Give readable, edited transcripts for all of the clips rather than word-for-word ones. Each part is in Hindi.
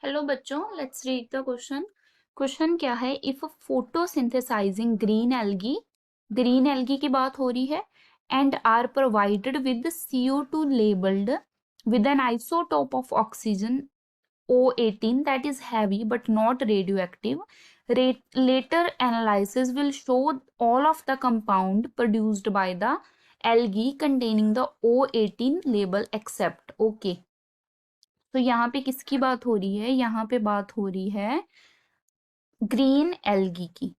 हेलो बच्चों, let's read the question. Question क्या है? इफ फोटोसिंथेसाइजिंग ग्रीन एल्गी की बात हो रही है and are provided with CO2 labelled with an isotope of oxygen O18 that is heavy but not radioactive. Later analysis will show all of the compound produced by the algae containing the O18 label except. Okay. तो यहाँ पे किसकी बात हो रही है? यहाँ पे बात हो रही है ग्रीन एल्गी की।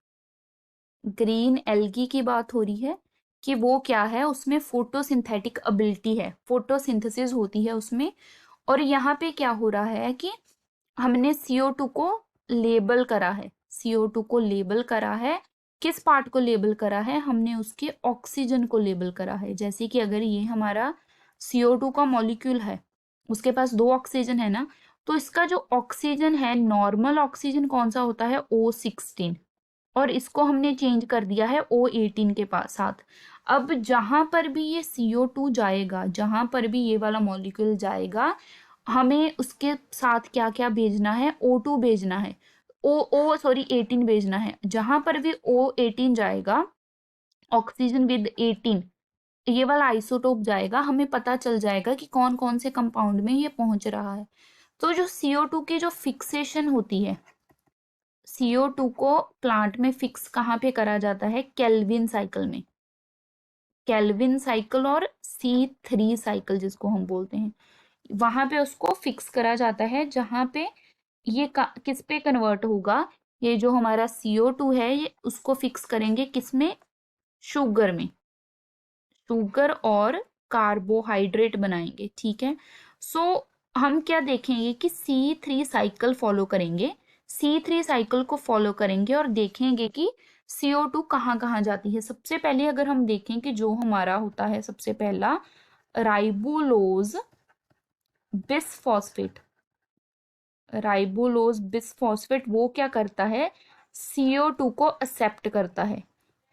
ग्रीन एल्गी की बात हो रही है कि वो क्या है, उसमें फोटोसिंथेटिक एबिलिटी है, फोटोसिंथेसिस होती है उसमें। और यहाँ पे क्या हो रहा है कि हमने CO2 को लेबल करा है। CO2 को लेबल करा है, किस पार्ट को लेबल करा है? हमने उसके ऑक्सीजन को लेबल करा है। जैसे कि अगर ये हमारा CO2 का मॉलिक्यूल है, उसके पास 2 ऑक्सीजन है ना, तो इसका जो ऑक्सीजन है, नॉर्मल ऑक्सीजन कौन सा होता है? O16। और इसको हमने चेंज कर दिया है O18 के पास साथ। अब जहां पर भी ये CO2 जाएगा, जहां पर भी ये वाला मॉलिक्यूल जाएगा, हमें उसके साथ क्या क्या भेजना है? O2 भेजना है, सॉरी 18 भेजना है। जहां पर भी O18 जाएगा, ऑक्सीजन विद 18, ये वाला आइसोटोप जाएगा, हमें पता चल जाएगा कि कौन कौन से कंपाउंड में ये पहुंच रहा है। तो जो CO2 की जो फिक्सेशन होती है, CO2 को प्लांट में फिक्स कहाँ पे करा जाता है? केल्विन साइकिल में। केल्विन साइकिल और C3 साइकिल जिसको हम बोलते हैं, वहां पे उसको फिक्स करा जाता है, जहां पे ये किस पे कन्वर्ट होगा? ये जो हमारा CO2 है, ये उसको फिक्स करेंगे किस में? शुगर में। शुगर और कार्बोहाइड्रेट बनाएंगे, ठीक है। सो हम क्या देखेंगे कि C3 साइकिल फॉलो करेंगे। C3 साइकिल को फॉलो करेंगे और देखेंगे कि CO2 कहाँ कहाँ जाती है। सबसे पहले अगर हम देखें कि जो हमारा होता है, सबसे पहला राइबोलोज बिसफॉस्फेट। राइबोलोज बिसफॉस्फेट वो क्या करता है? CO2 को एक्सेप्ट करता है।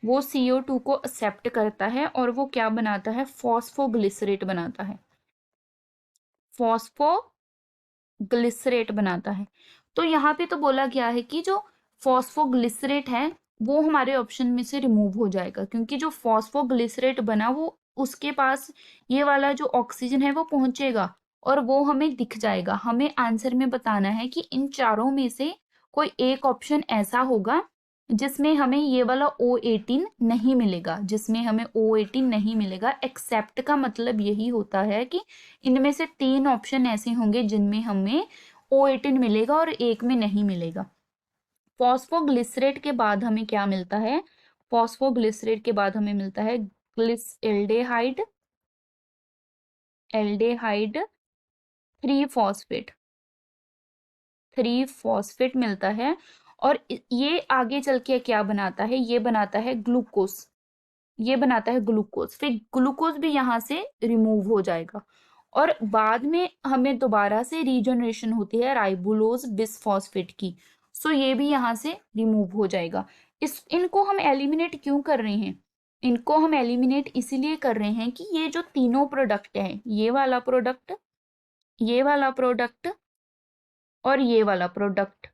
वो CO2 को एक्सेप्ट करता है और वो क्या बनाता है? फॉस्फोग्लिसरेट बनाता है। फॉस्फोग्लिसरेट बनाता है। तो यहाँ पे तो बोला गया है कि जो फॉस्फोग्लिसरेट है वो हमारे ऑप्शन में से रिमूव हो जाएगा, क्योंकि जो फॉस्फोग्लिसरेट बना वो उसके पास ये वाला जो ऑक्सीजन है वो पहुंचेगा और वो हमें दिख जाएगा। हमें आंसर में बताना है कि इन चारों में से कोई एक ऑप्शन ऐसा होगा जिसमें हमें ये वाला O18 नहीं मिलेगा, जिसमें हमें O18 नहीं मिलेगा। एक्सेप्ट का मतलब यही होता है कि इनमें से 3 ऑप्शन ऐसे होंगे जिनमें हमें O18 मिलेगा और एक में नहीं मिलेगा। फॉस्फोग्लिसरेट के बाद हमें क्या मिलता है? फॉस्फोग्लिसरेट के बाद हमें मिलता है एल्डेहाइड, एल्डेहाइड 3 फॉस्फेट, 3 फॉस्फेट मिलता है। और ये आगे चल के क्या बनाता है? ये बनाता है ग्लूकोज। ये बनाता है ग्लूकोज। फिर ग्लूकोज भी यहाँ से रिमूव हो जाएगा और बाद में हमें दोबारा से रीजनरेशन होती है राइबोलोज बिसफॉस्फेट की। सो ये भी यहाँ से रिमूव हो जाएगा। इनको हम एलिमिनेट क्यों कर रहे हैं? इनको हम एलिमिनेट इसीलिए कर रहे हैं कि ये जो तीनों प्रोडक्ट हैं, ये वाला प्रोडक्ट, ये वाला प्रोडक्ट और ये वाला प्रोडक्ट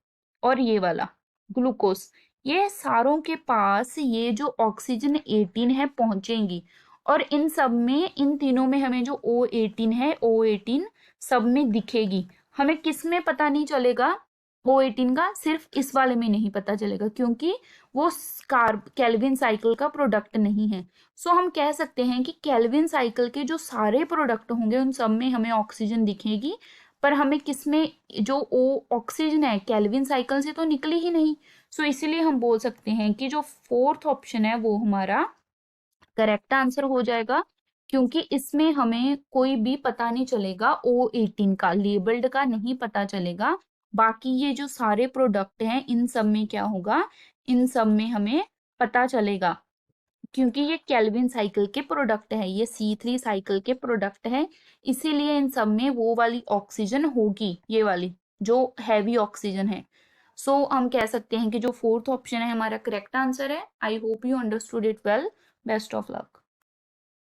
और ये वाला ग्लूकोज, ये सारों के पास ये जो ऑक्सीजन 18 है पहुंचेंगी। और इन सब में, इन तीनों में हमें जो O18 है, O18 सब में दिखेगी। हमें किस में पता नहीं चलेगा O18 का? सिर्फ इस वाले में नहीं पता चलेगा, क्योंकि वो केल्विन साइकिल का प्रोडक्ट नहीं है। सो हम कह सकते हैं कि केल्विन साइकिल के जो सारे प्रोडक्ट होंगे उन सब में हमें ऑक्सीजन दिखेगी, पर हमें किसमें, जो ओ ऑक्सीजन है केल्विन साइकिल से तो निकली ही नहीं। सो इसीलिए हम बोल सकते हैं कि जो फोर्थ ऑप्शन है वो हमारा करेक्ट आंसर हो जाएगा, क्योंकि इसमें हमें कोई भी पता नहीं चलेगा, O18 का लेबल्ड का नहीं पता चलेगा। बाकी ये जो सारे प्रोडक्ट हैं इन सब में क्या होगा? इन सब में हमें पता चलेगा, क्योंकि ये केल्विन साइकिल के प्रोडक्ट है, ये C3 साइकिल के प्रोडक्ट है। इसीलिए इन सब में वो वाली ऑक्सीजन होगी, ये वाली जो हैवी ऑक्सीजन है। सो हम कह सकते हैं कि जो फोर्थ ऑप्शन है हमारा करेक्ट आंसर है। I hope you understood it well. Best of luck.